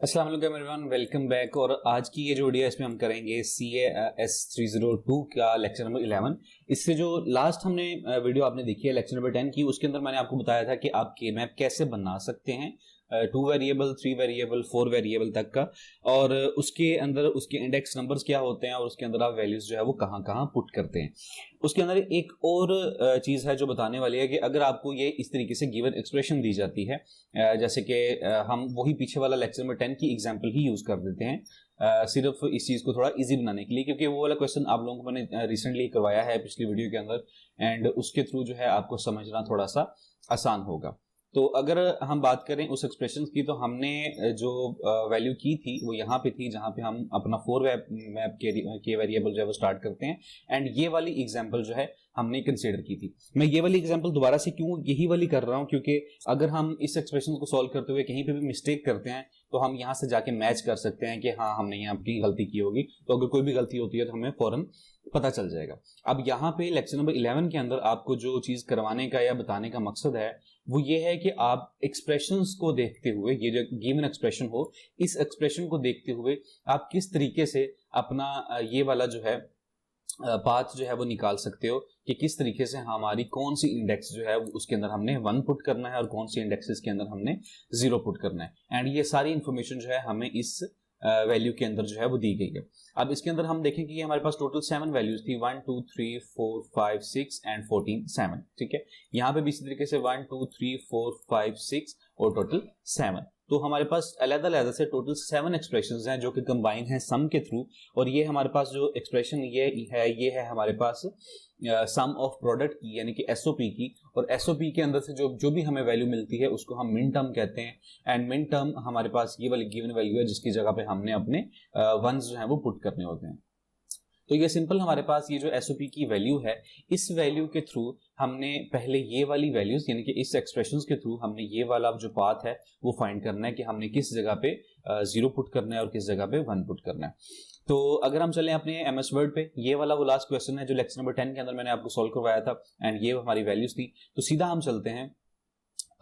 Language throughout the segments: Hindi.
अस्सलाम वालेकुम एवरीवन, वेलकम बैक। और आज की ये जो वीडियो है इसमें हम करेंगे CAS 302 का लेक्चर नंबर 11। इससे जो लास्ट हमने वीडियो आपने देखी है लेक्चर नंबर 10 की, उसके अंदर मैंने आपको बताया था कि आप के मैप कैसे बना सकते हैं 2 वेरिएबल, 3 वेरिएबल, 4 वेरिएबल तक का, और उसके अंदर उसके इंडेक्स नंबर्स क्या होते हैं और उसके अंदर आप वैल्यूज जो है वो कहाँ कहाँ पुट करते हैं। उसके अंदर एक और चीज़ है जो बताने वाली है कि अगर आपको ये इस तरीके से गिवन एक्सप्रेशन दी जाती है, जैसे कि हम वही पीछे वाला लेक्चर नंबर 10 की एग्जांपल ही यूज कर देते हैं सिर्फ इस चीज़ को थोड़ा इजी बनाने के लिए, क्योंकि वो वाला क्वेश्चन आप लोगों को मैंने रिसेंटली करवाया है पिछली वीडियो के अंदर, एंड उसके थ्रू जो है आपको समझना थोड़ा सा आसान होगा। तो अगर हम बात करें उस एक्सप्रेशन की, तो हमने जो वैल्यू की थी वो यहाँ पे थी जहाँ पे हम अपना 4 मैप के वेरिएबल जो है वो स्टार्ट करते हैं, एंड ये वाली एग्जांपल जो है हमने कंसीडर की थी। मैं ये वाली एग्जांपल दोबारा से क्यों यही वाली कर रहा हूँ, क्योंकि अगर हम इस एक्सप्रेशन को सॉल्व करते हुए कहीं पे भी मिस्टेक करते हैं तो हम यहाँ से जाके मैच कर सकते हैं कि हाँ हमने यहाँ अपनी गलती की होगी, तो अगर कोई भी गलती होती है तो हमें फौरन पता चल जाएगा। अब यहाँ पे लेक्चर नंबर 11 के अंदर आपको जो चीज करवाने का या बताने का मकसद है वो ये है कि आप एक्सप्रेशंस को देखते हुए, ये जो गिवन एक्सप्रेशन हो, इस एक्सप्रेशन को देखते हुए आप किस तरीके से अपना ये वाला जो है पाथ जो है वो निकाल सकते हो कि किस तरीके से हमारी कौन सी इंडेक्स जो है उसके अंदर हमने 1 पुट करना है और कौन सी इंडेक्सेस के अंदर हमने 0 पुट करना है। एंड ये सारी इंफॉर्मेशन जो है हमें इस वैल्यू के अंदर जो है वो दी गई है। अब इसके अंदर हम देखें कि हमारे पास टोटल 7 वैल्यूज थी, 1 2 3 4 5 6 एंड 14 7। ठीक है, यहाँ पे भी इसी तरीके से 1 2 3 4 5 6 और टोटल 7। तो हमारे पास अलग-अलग से टोटल 7 एक्सप्रेशंस हैं जो कि कंबाइन हैं सम के थ्रू, और ये हमारे पास जो एक्सप्रेशन ये है हमारे पास सम ऑफ प्रोडक्ट की, यानी कि एसओपी की। और एसओपी के अंदर से जो भी हमें वैल्यू मिलती है उसको हम मिन टर्म कहते हैं, एंड मिन टर्म हमारे पास ये वाली गिवन वैल्यू है जिसकी जगह पे हमने अपने वंस जो है वो पुट करने होते हैं। तो ये सिंपल हमारे पास ये जो एसओपी की वैल्यू है, इस वैल्यू के थ्रू हमने पहले ये वाली वैल्यूज, यानी कि इस एक्सप्रेशंस के थ्रू हमने ये वाला जो पाथ है वो फाइंड करना है कि हमने किस जगह पे 0 पुट करना है और किस जगह पे 1 पुट करना है। तो अगर हम चलें अपने एमएस वर्ड पे, ये वाला वो लास्ट क्वेश्चन है जो लेक्चर नंबर 10 के अंदर मैंने आपको सॉल्व करवाया था, एंड ये हमारी वैल्यूज थी। तो सीधा हम चलते हैं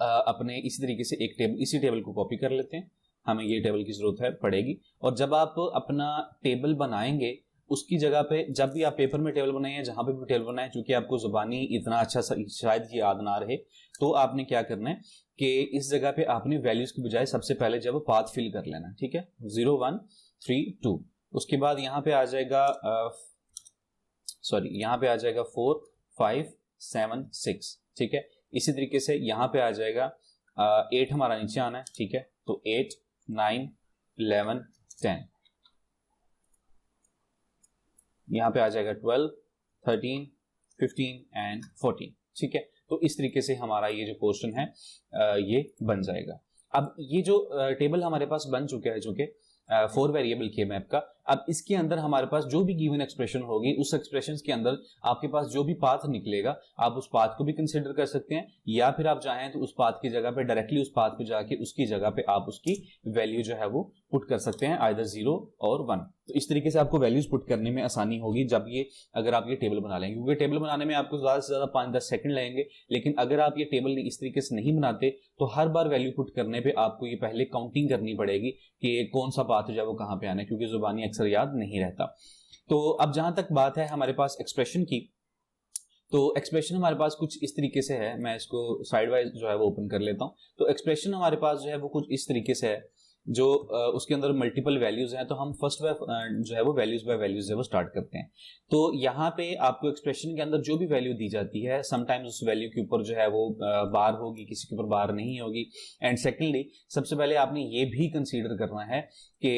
अपने इसी तरीके से एक टेबल, इसी टेबल को कॉपी कर लेते हैं, हमें ये टेबल की जरूरत है पड़ेगी। और जब आप अपना टेबल बनाएंगे उसकी जगह पे, जब भी आप पेपर में टेबल बनाए, जहां पे भी टेबल बनाए, चूंकि आपको जुबानी इतना अच्छा शायद याद ना रहे, तो आपने क्या करना है कि इस जगह पे आपने वैल्यूज की बजाय सबसे पहले जब पाथ फिल कर लेना है। ठीक है, 0 1 3 2, उसके बाद यहाँ पे आ जाएगा यहाँ पे आ जाएगा 4 5 7 6। ठीक है, इसी तरीके से यहाँ पे आ जाएगा 8 हमारा नीचे आना है। ठीक है, तो 8 9 11 10, यहाँ पे आ जाएगा 12 13 15 एंड 14। ठीक है, तो इस तरीके से हमारा ये जो पोर्शन है ये बन जाएगा। अब ये जो टेबल हमारे पास बन चुका है, चूंकि 4 वेरिएबल के मैप का, अब इसके अंदर हमारे पास जो भी गिवन एक्सप्रेशन होगी, उस एक्सप्रेशन के अंदर आपके पास जो भी पाथ निकलेगा आप उस पाथ को भी कंसिडर कर सकते हैं, या फिर आप चाहें तो उस पाथ की जगह पे डायरेक्टली उस पाथ पे जाके उसकी जगह पे आप उसकी वैल्यू जो है वो पुट कर सकते हैं, आइदर 0 और 1। तो इस तरीके से आपको वैल्यूज पुट करने में आसानी होगी जब अगर आप ये टेबल बना लेंगे, क्योंकि टेबल बनाने में आपको ज्यादा से ज्यादा 5-10 सेकंड लगेंगे। लेकिन अगर आप ये टेबल इस तरीके से नहीं बनाते तो हर बार वैल्यू पुट करने पे आपको ये पहले काउंटिंग करनी पड़ेगी कि कौन सा पाथ जो है वो कहां पे आना है, क्योंकि जुबानी अक्सर याद नहीं रहता। तो अब जहां तक बात है हमारे पास एक्सप्रेशन की, तो एक्सप्रेशन हमारे पास कुछ इस तरीके से है, मैं इसको साइड वाइज जो है वो ओपन कर लेता हूं। तो एक्सप्रेशन हमारे पास जो है वो कुछ इस तरीके से है, जो उसके अंदर मल्टीपल वैल्यूज हैं, तो हम फर्स्ट जो है वो वैल्यूज बाय वैल्यूज जो है वो स्टार्ट करते हैं। तो यहाँ पे आपको एक्सप्रेशन के अंदर जो भी वैल्यू दी जाती है, समटाइम्स उस वैल्यू के ऊपर जो है वो बार होगी, किसी के ऊपर बार नहीं होगी। एंड सेकेंडली सबसे पहले आपने ये भी कंसीडर करना है कि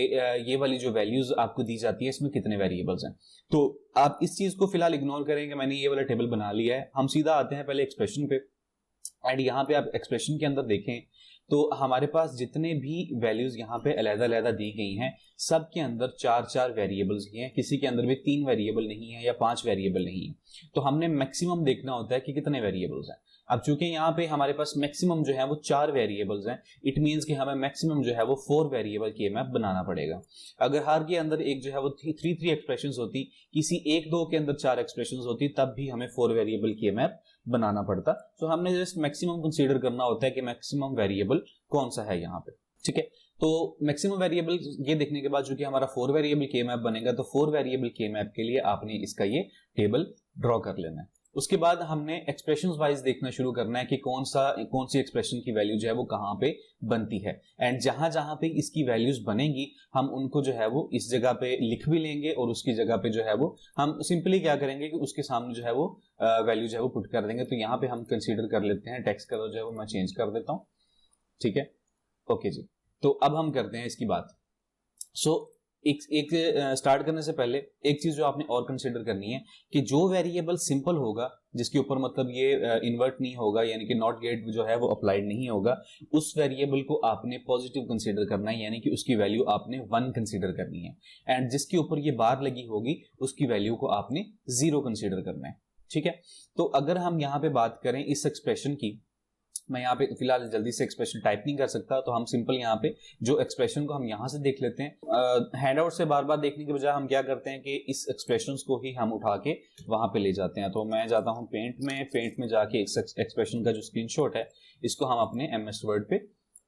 ये वाली जो वैल्यूज आपको दी जाती है इसमें कितने वेरिएबल्स हैं। तो आप इस चीज को फिलहाल इग्नोर करेंगे, मैंने ये वाला टेबल बना लिया है। हम सीधा आते हैं पहले एक्सप्रेशन पे, एंड यहाँ पे आप एक्सप्रेशन के अंदर देखें तो हमारे पास जितने भी वैल्यूज यहाँ पे अलग-अलग दी गई हैं, सब के अंदर 4-4 वेरिएबल्स ही हैं, किसी के अंदर भी 3 वेरिएबल नहीं है या 5 वेरिएबल नहीं है। तो हमने मैक्सिमम देखना होता है कि कितने वेरिएबल्स हैं। अब चूंकि यहाँ पे हमारे पास मैक्सिमम जो है वो 4 वेरिएबल्स हैं, इट मींस कि हमें मैक्सिमम जो है वो 4 वेरिएबल के मैप बनाना पड़ेगा। अगर हर के अंदर एक जो है वो 3 एक्सप्रेशंस होती, किसी 1-2 के अंदर 4 एक्सप्रेशंस होती, तब भी हमें 4 वेरिएबल के मैप बनाना पड़ता। तो हमने जस्ट मैक्सिमम कंसीडर करना होता है कि मैक्सिमम वेरिएबल कौन सा है यहाँ पे। ठीक है। तो मैक्सिमम वेरिएबल ये देखने के बाद जो कि हमारा 4 वेरिएबल के मैप बनेगा, तो 4 वेरिएबल के मैप के लिए आपने इसका ये टेबल ड्रॉ कर लेना है। उसके बाद हमने एक्सप्रेशंस वाइज देखना शुरू करना है कि कौन सी एक्सप्रेशन की वैल्यू जो है वो कहाँ पे बनती है, एंड जहां जहां पे इसकी वैल्यूज बनेंगी हम उनको जो है वो इस जगह पे लिख भी लेंगे, और उसकी जगह पे जो है वो हम सिंपली क्या करेंगे कि उसके सामने जो है वो वैल्यू जो है वो पुट कर देंगे। तो यहाँ पे हम कंसीडर कर लेते हैं, टेक्स्ट कलर जो है वो मैं चेंज कर देता हूँ, ठीक है, ओके जी। तो अब हम करते हैं इसकी बात। एक स्टार्ट करने से पहले एक चीज जो आपने और कंसिडर करनी है कि जो वेरिएबल सिंपल होगा, जिसके ऊपर मतलब ये इन्वर्ट नहीं होगा, यानी कि नॉट गेट जो है वो अप्लाइड नहीं होगा, उस वेरिएबल को आपने पॉजिटिव कंसीडर करना है, यानी कि उसकी वैल्यू आपने 1 कंसीडर करनी है। एंड जिसके ऊपर ये बार लगी होगी उसकी वैल्यू को आपने 0 कंसीडर करना है, ठीक है। तो अगर हम यहाँ पे बात करें इस एक्सप्रेशन की, मैं यहाँ पे फिलहाल जल्दी से एक्सप्रेशन टाइप नहीं कर सकता, तो हम सिंपल यहाँ पे जो एक्सप्रेशन को हम यहाँ से देख लेते हैं। हैंडआउट से बार बार देखने के बजाय हम क्या करते हैं कि इस एक्सप्रेशन को ही हम उठा के वहां पे ले जाते हैं। तो मैं जाता हूँ पेंट में जाके इस एक्सप्रेशन का जो स्क्रीनशॉट है इसको हम अपने MS वर्ड पे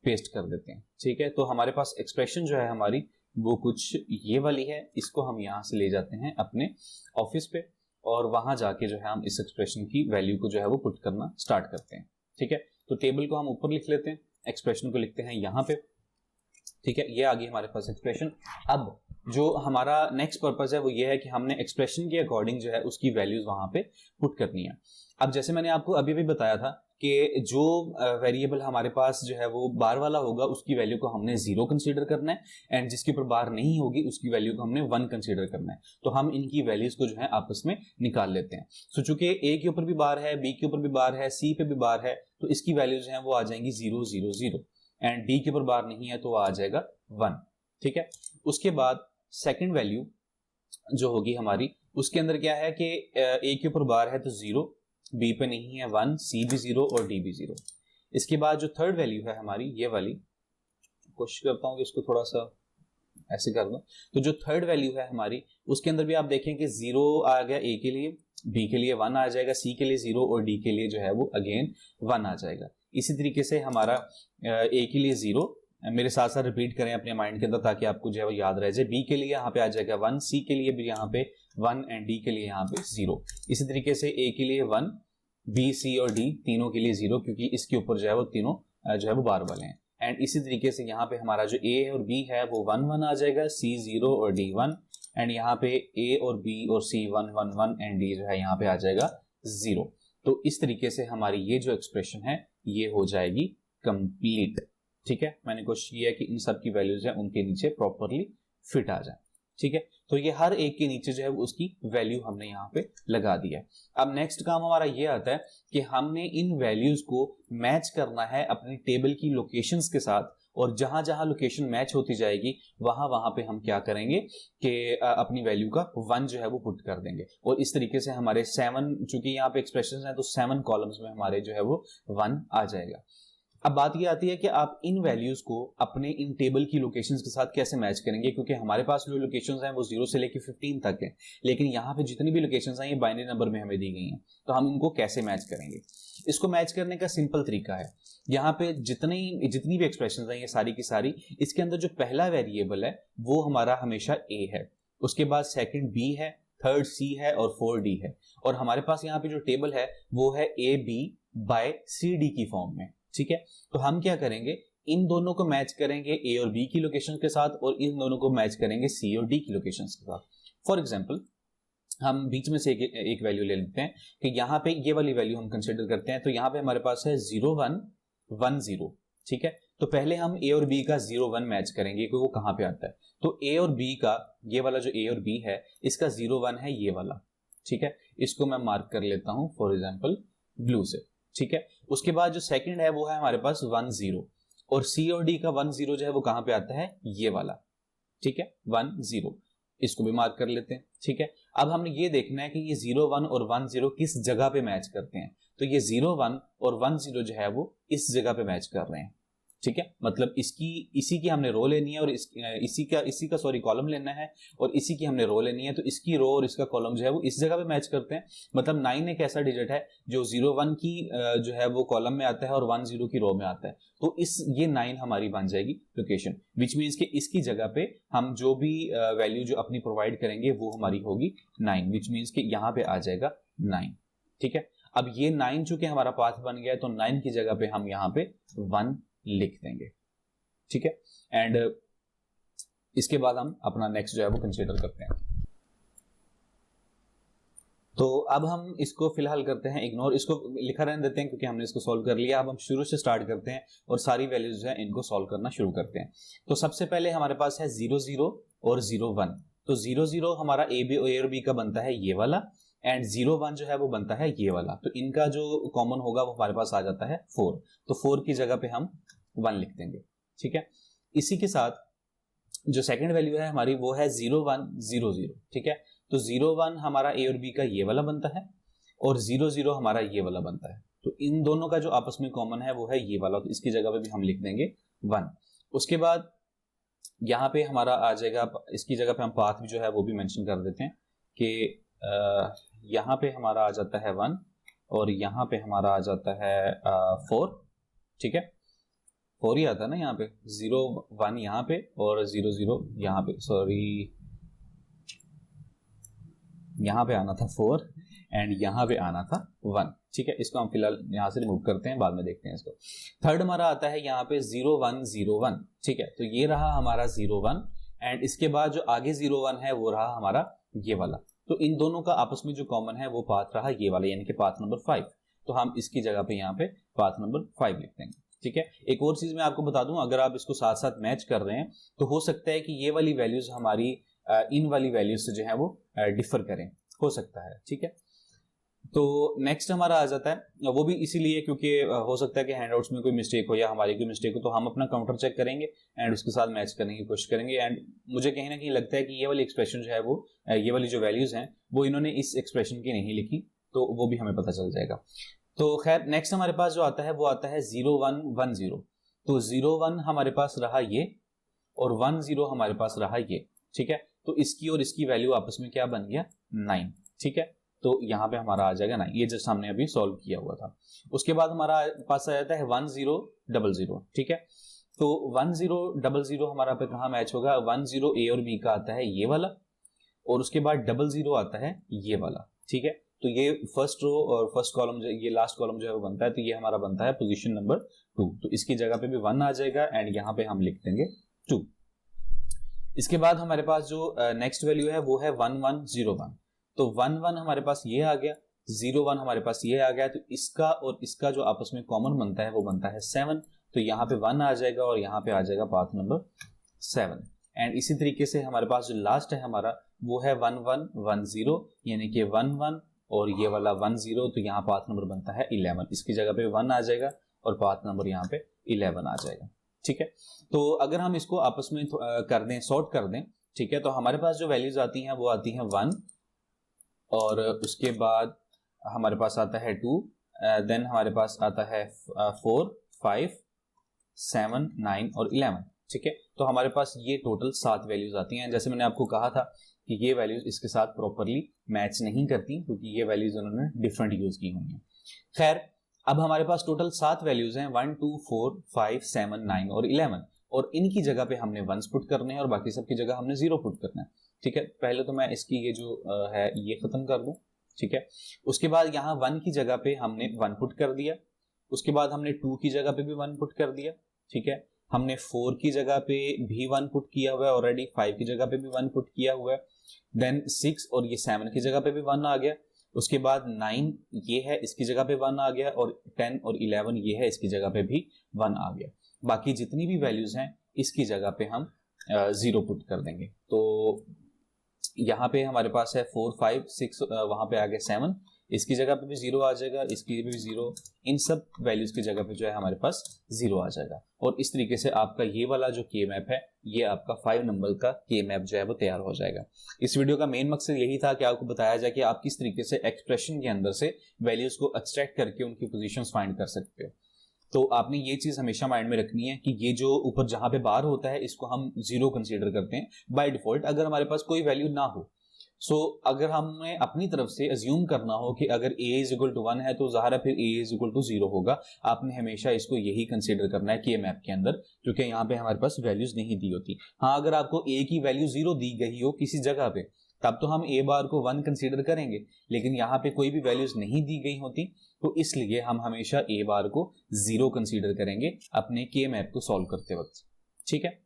पेस्ट कर देते हैं, ठीक है। तो हमारे पास एक्सप्रेशन जो है हमारी वो कुछ ये वाली है, इसको हम यहाँ से ले जाते हैं अपने ऑफिस पे, और वहां जाके जो है हम इस एक्सप्रेशन की वैल्यू को जो है वो पुट करना स्टार्ट करते हैं, ठीक है। तो टेबल को हम ऊपर लिख लेते हैं, एक्सप्रेशन को लिखते हैं यहाँ पे, ठीक है। ये आ गई हमारे पास एक्सप्रेशन। अब जो हमारा नेक्स्ट पर्पस है वो ये है कि हमने एक्सप्रेशन के अकॉर्डिंग जो है उसकी वैल्यूज वहां पे पुट करनी है। अब जैसे मैंने आपको अभी भी बताया था कि जो वेरिएबल हमारे पास जो है वो बार वाला होगा उसकी वैल्यू को हमने 0 कंसीडर करना है, एंड जिसके ऊपर बार नहीं होगी उसकी वैल्यू को हमने 1 कंसीडर करना है। तो हम इनकी वैल्यूज को जो है आपस में निकाल लेते हैं। सो चूंकि A के ऊपर भी बार है, B के ऊपर भी बार है, C पे भी बार है, तो इसकी वैल्यूज हैं वो आ जाएंगी 0 0 0, एंड D के ऊपर बार नहीं है तो आ जाएगा 1, ठीक है। उसके बाद सेकंड वैल्यू जो होगी हमारी, उसके अंदर क्या है कि A के ऊपर बार है तो 0, B पे नहीं है 1, C भी 0 और D भी 0। इसके बाद जो थर्ड वैल्यू है हमारी ये वाली, कोशिश करता हूँ कि इसको थोड़ा सा ऐसे कर दूं। तो जो थर्ड वैल्यू है हमारी उसके अंदर भी आप देखें कि 0 आ गया A के लिए, B के लिए 1 आ जाएगा, C के लिए 0 और D के लिए जो है वो अगेन 1 आ जाएगा। इसी तरीके से हमारा A के लिए 0, मेरे साथ साथ रिपीट करें अपने माइंड के अंदर ताकि आपको जो है वो याद रह जाए। B के लिए यहाँ पे आ जाएगा 1, C के लिए भी यहाँ पे 1 एंड D के लिए यहाँ पे 0। इसी तरीके से A के लिए 1, B, C और D तीनों के लिए 0, क्योंकि इसके ऊपर जो है वो तीनों जो है वो बार वाले हैं। एंड इसी तरीके से यहाँ पे हमारा जो A और B है वो 1 1 आ जाएगा, C 0 और D 1, एंड यहाँ पे A और B और C 1 1 1 एंड D जो है यहाँ पे आ जाएगा 0। तो इस तरीके से हमारी ये जो एक्सप्रेशन है ये हो जाएगी कंप्लीट, ठीक है। मैंने कोशिश की है कि इन सब की वैल्यूज है उनके नीचे प्रॉपरली फिट आ जाए, ठीक है। तो ये हर एक के नीचे जो है उसकी वैल्यू हमने यहाँ पे लगा दी है। अब नेक्स्ट काम हमारा ये आता है कि हमने इन वैल्यूज को मैच करना है अपनी टेबल की लोकेशंस के साथ, और जहां जहां लोकेशन मैच होती जाएगी वहां वहां पे हम क्या करेंगे कि अपनी वैल्यू का 1 जो है वो पुट कर देंगे, और इस तरीके से हमारे 7, चूंकि यहाँ पे एक्सप्रेशन है तो 7 कॉलम्स में हमारे जो है वो 1 आ जाएगा। अब बात ये आती है कि आप इन वैल्यूज को अपने इन टेबल की लोकेशंस के साथ कैसे मैच करेंगे, क्योंकि हमारे पास जो लोकेशंस हैं वो 0 से लेकर 15 तक हैं, लेकिन यहाँ पे जितनी भी लोकेशंस हैं ये बाइनरी नंबर में हमें दी गई हैं। तो हम इनको कैसे मैच करेंगे? इसको मैच करने का सिंपल तरीका है, यहाँ पे जितनी भी एक्सप्रेशंस हैं ये सारी की सारी, इसके अंदर जो पहला वेरिएबल है वो हमारा हमेशा A है, उसके बाद सेकंड B है, थर्ड C है और 4D है, और हमारे पास यहाँ पे जो टेबल है वो है AB बाय CD की फॉर्म में, ठीक है। तो हम क्या करेंगे, इन दोनों को मैच करेंगे A और B की लोकेशन के साथ, और इन दोनों को मैच करेंगे C और D की लोकेशन के साथ। फॉर एग्जाम्पल हम बीच में से एक वैल्यू ले लेते हैं कि यहाँ पे ये वाली वैल्यू हम कंसिडर करते हैं। तो यहाँ पे हमारे पास है 0 1 1 0, ठीक है। तो पहले हम A और B का 0 1 मैच करेंगे कि वो कहाँ पे आता है। तो A और B का ये वाला जो A और B है इसका 0 1 है ये वाला, ठीक है। इसको मैं मार्क कर लेता हूँ फॉर एग्जाम्पल ब्लू से, ठीक है। उसके बाद जो सेकंड है वो है हमारे पास 1 0, और C और D का 1 0 जो है वो कहाँ पे आता है ये वाला, ठीक है, 1 0, इसको भी मार्क कर लेते हैं, ठीक है। अब हमने ये देखना है कि ये 0 1 और 1 0 किस जगह पे मैच करते हैं। तो ये 0 1 और 1 0 जो है वो इस जगह पे मैच कर रहे हैं, ठीक है, मतलब इसी की हमने रो लेनी है और इसी का सॉरी कॉलम लेना है और इसी की हमने रो लेनी है, तो इसकी रो और इसका कॉलम जो है वो इस जगह पे मैच करते हैं। मतलब 9 एक ऐसा डिजिट है जो 0 1 की जो है वो कॉलम में आता है और 1 0 की रो में आता है, तो ये 9 हमारी बन जाएगी लोकेशन, विच मीन्स कि इसकी जगह पे हम जो भी वैल्यू जो अपनी प्रोवाइड करेंगे वो हमारी होगी 9, विच मीन्स कि यहाँ पे आ जाएगा 9। ठीक है, अब ये 9 चूंकि हमारा पाथ बन गया है तो 9 की जगह पे हम यहाँ पे 1 लिख देंगे। ठीक है, एंड इसके बाद हम अपना नेक्स्ट जो है वो कंसीडर करते हैं। तो अब हम इसको फिलहाल करते हैं इग्नोर, इसको लिखा रहने देते हैं क्योंकि हमने इसको सॉल्व कर लिया। अब हम शुरू से स्टार्ट करते हैं और सारी वैल्यूज जो है इनको सॉल्व करना शुरू करते हैं। तो सबसे पहले हमारे पास है 0 0 और 0 1। तो 0 0 हमारा ए और बी का बनता है ये वाला, एंड 0 1 जो है वो बनता है ये वाला। तो इनका जो कॉमन होगा वो हमारे पास आ जाता है 4। तो 4 की जगह पे हम 1 लिख देंगे। ठीक है, इसी के साथ जो सेकंड वैल्यू है हमारी वो है 0 1 0 0। ठीक है, तो 0 1 हमारा ए और बी का ये वाला बनता है और 0 0 हमारा ये वाला बनता है। तो इन दोनों का जो आपस में कॉमन है वो है ये वाला, तो इसकी जगह पे भी हम लिख देंगे 1। उसके बाद यहाँ पे हमारा आ जाएगा, इसकी जगह पे हम पाथ भी जो है वो भी मेंशन कर देते हैं कि यहाँ पे हमारा आ जाता है 1 और यहाँ पे हमारा आ जाता है 4। ठीक है, 4 ही आता है ना यहाँ पे, 0 1 यहाँ पे और 0 0 यहाँ पे, सॉरी यहाँ पे आना था 4 एंड यहाँ पे आना था 1। ठीक है, इसको हम फिलहाल यहाँ से रिमूव करते हैं, बाद में देखते हैं इसको। थर्ड हमारा आता है यहाँ पे 0 1 0 1। ठीक है, तो ये रहा हमारा 0 1 एंड इसके बाद जो आगे 0 1 है वो रहा हमारा ये वाला। तो इन दोनों का आपस में जो कॉमन है वो पाथ रहा ये वाला, यानी कि पाथ नंबर 5। तो हम इसकी जगह पे यहाँ पे पाथ नंबर 5 लिख देंगे। ठीक है, एक और चीज मैं आपको बता दूं, अगर आप इसको साथ साथ मैच कर रहे हैं तो हो सकता है कि ये वाली वैल्यूज हमारी इन वाली वैल्यूज से जो है वो डिफर करें, हो सकता है। ठीक है, तो नेक्स्ट हमारा आ जाता है, वो भी इसीलिए क्योंकि हो सकता है कि हैंडआउट्स में कोई मिस्टेक हो या हमारी कोई मिस्टेक हो, तो हम अपना काउंटर चेक करेंगे एंड उसके साथ मैच करने की कोशिश करेंगे। एंड मुझे कहीं ना कहीं लगता है कि ये वाली एक्सप्रेशन जो है वो, ये वाली जो वैल्यूज हैं वो इन्होंने इस एक्सप्रेशन की नहीं लिखी, तो वो भी हमें पता चल जाएगा। तो खैर नेक्स्ट हमारे पास जो आता है वो आता है 0 1 1 0। तो 0 1 हमारे पास रहा ये और 1 0 हमारे पास रहा ये। ठीक है, तो इसकी और इसकी वैल्यू आपस में क्या बन गया 9। ठीक है, तो यहाँ पे हमारा आ जाएगा 9, ये जस्ट हमने अभी सॉल्व किया हुआ था। उसके बाद हमारा पास आ जाता है 1 0 0 0। ठीक है, तो 1 0 0 0 हमारा पे कहाँ मैच होगा, 1 0 ए और बी का आता है ये वाला और उसके बाद 0 0 आता है ये वाला। ठीक है, तो ये फर्स्ट रो और फर्स्ट कॉलम, ये लास्ट कॉलम जो है वो बनता है, तो ये हमारा बनता है पोजीशन नंबर 2। तो इसकी जगह पे भी 1 आ जाएगा एंड यहाँ पे हम लिख देंगे 2। इसके बाद हमारे पास जो नेक्स्ट वैल्यू है वो है 1 1 0 1। तो 1 1 हमारे पास ये आ गया, 0 1 हमारे पास ये आ गया, तो इसका और इसका जो आपस में कॉमन बनता है वो बनता है 7। तो यहाँ पे 1 आ जाएगा और यहाँ पे आ जाएगा पाथ नंबर 7। एंड इसी तरीके से हमारे पास जो लास्ट है हमारा वो है 1 1 1 0, यानी कि 1 1 और ये वाला 1 0। तो यहाँ पाथ नंबर बनता है 11, इसकी जगह पे 1 आ जाएगा और पाथ नंबर यहाँ पे 11 आ जाएगा। ठीक है, तो अगर हम इसको आपस में कर दें, सॉर्ट कर दें, ठीक है, तो हमारे पास जो वैल्यूज आती हैं वो आती हैं 1 और उसके बाद हमारे पास आता है 2, देन हमारे पास आता है 4 5 7 9 और 11। ठीक है, तो हमारे पास ये टोटल 7 वैल्यूज आती हैं। जैसे मैंने आपको कहा था कि ये वैल्यूज इसके साथ प्रॉपरली मैच नहीं करती क्योंकि ये वैल्यूज उन्होंने डिफरेंट यूज की हुई हैं। खैर, अब हमारे पास टोटल 7 वैल्यूज हैं, 1 2 4 5 7 9 और 11, और इनकी जगह पे हमने 1 पुट करने हैं और बाकी सब की जगह हमने 0 पुट करना है। ठीक है, पहले तो मैं इसकी ये जो है ये खत्म कर दूं। ठीक है, उसके बाद यहाँ 1 की जगह पे हमने 1 पुट कर दिया, उसके बाद हमने 2 की जगह पे भी 1 पुट कर दिया। ठीक है, हमने 4 की जगह पे भी 1 पुट किया हुआ है ऑलरेडी, 5 की जगह पे भी 1 पुट किया हुआ है, देन 6 और ये 7 की जगह पे भी 1 आ गया, उसके बाद 9 ये है इसकी जगह पे 1 आ गया, और 10 और 11 ये है इसकी जगह पे भी 1 आ गया। बाकी जितनी भी वैल्यूज हैं इसकी जगह पे हम 0 पुट कर देंगे। तो यहाँ पे हमारे पास है 4 5 6, वहां पे आ गया 7, इसकी जगह पे भी 0 आ जाएगा, इसकी भी 0, इन सब वैल्यूज की जगह पे जो है हमारे पास 0 आ जाएगा। और इस तरीके से आपका ये वाला जो के मैप है ये आपका 5 नंबर का के मैप जो है वो तैयार हो जाएगा। इस वीडियो का मेन मकसद यही था कि आपको बताया जाए कि आप किस तरीके से एक्सप्रेशन के अंदर से वैल्यूज को एक्सट्रैक्ट करके उनकी पोजीशंस फाइंड कर सकते हो। तो आपने ये चीज हमेशा माइंड में रखनी है कि ये जो ऊपर जहां पे बार होता है इसको हम 0 कंसीडर करते हैं बाय डिफॉल्ट, अगर हमारे पास कोई वैल्यू ना हो। अगर हमें अपनी तरफ से अज्यूम करना हो कि अगर a इज इक्वल टू 1 है तो ज़ाहिर है फिर a इज इक्वल टू 0 होगा। आपने हमेशा इसको यही कंसीडर करना है कि मैप के अंदर, क्योंकि यहाँ पे हमारे पास वैल्यूज नहीं दी होती। हाँ, अगर आपको a की वैल्यू 0 दी गई हो किसी जगह पे तब तो हम a बार को 1 कंसीडर करेंगे, लेकिन यहाँ पे कोई भी वैल्यूज नहीं दी गई होती तो इसलिए हम हमेशा a बार को 0 कंसीडर करेंगे अपने के मैप को सॉल्व करते वक्त। ठीक है,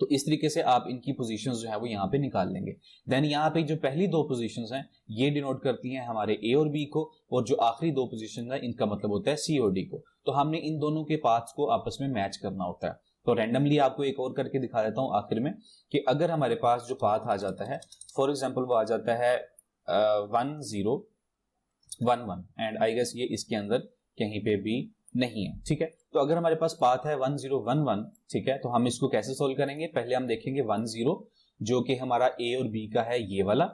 तो इस तरीके से आप इनकी पोजीशंस जो है वो यहाँ पे निकाल लेंगे। देन यहाँ पे जो पहली दो पोजीशंस हैं ये डिनोट करती हैं हमारे ए और बी को, और जो आखिरी दो पोजीशंस हैं इनका मतलब होता है सी और डी को। तो हमने इन दोनों के पाथ्स को आपस में मैच करना होता है। तो रैंडमली आपको एक और करके दिखा देता हूँ आखिर में कि अगर हमारे पास जो पाथ आ जाता है, फॉर एग्जाम्पल वो आ जाता है 1 0 1 1 एंड आई गेस ये इसके अंदर कहीं पे भी नहीं है। ठीक है, तो अगर हमारे पास पाथ है 1 0 1 1, ठीक है, तो हम इसको कैसे सोल्व करेंगे? पहले हम देखेंगे 1 0 जो कि हमारा ए और बी का है ये वाला,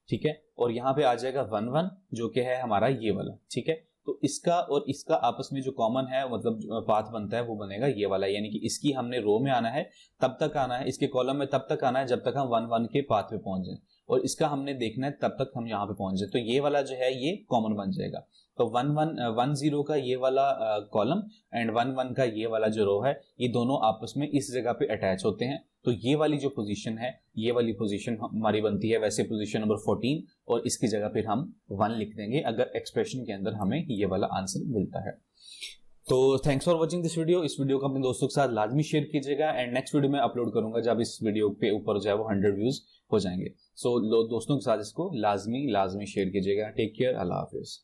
ठीक है, और यहाँ पे आ जाएगा 1 1 जो कि है हमारा ये वाला। ठीक है, तो इसका और इसका आपस में जो कॉमन है मतलब पाथ बनता है वो बनेगा ये वाला, यानी कि इसकी हमने रो में आना है तब तक आना है, इसके कॉलम में तब तक आना है जब तक हम 1 1 के पाथ पे पहुंच जाए, और इसका हमने देखना है तब तक हम यहाँ पे पहुंच जाए। तो ये वाला जो है ये कॉमन बन जाएगा। तो 1 0 का ये वाला कॉलम एंड 1 1 का ये वाला जो रो है ये दोनों आपस में इस जगह पे अटैच होते हैं। तो ये वाली जो पोजीशन है ये वाली पोजीशन हमारी बनती है वैसे पोजीशन नंबर 14, और इसकी जगह फिर हम 1 लिख देंगे अगर एक्सप्रेशन के अंदर हमें ये वाला आंसर मिलता है। तो thanks for watching this video. इस वीडियो को अपने दोस्तों के साथ लाजमी शेयर कीजिएगा, एंड नेक्स्ट वीडियो में अपलोड करूंगा जब इस वीडियो पे ऊपर जो है वो 100 व्यूज हो जाएंगे। सो दोस्तों के साथ इसको लाजमी शेयर कीजिएगा। टेक केयर, अल्लाह हाफिज।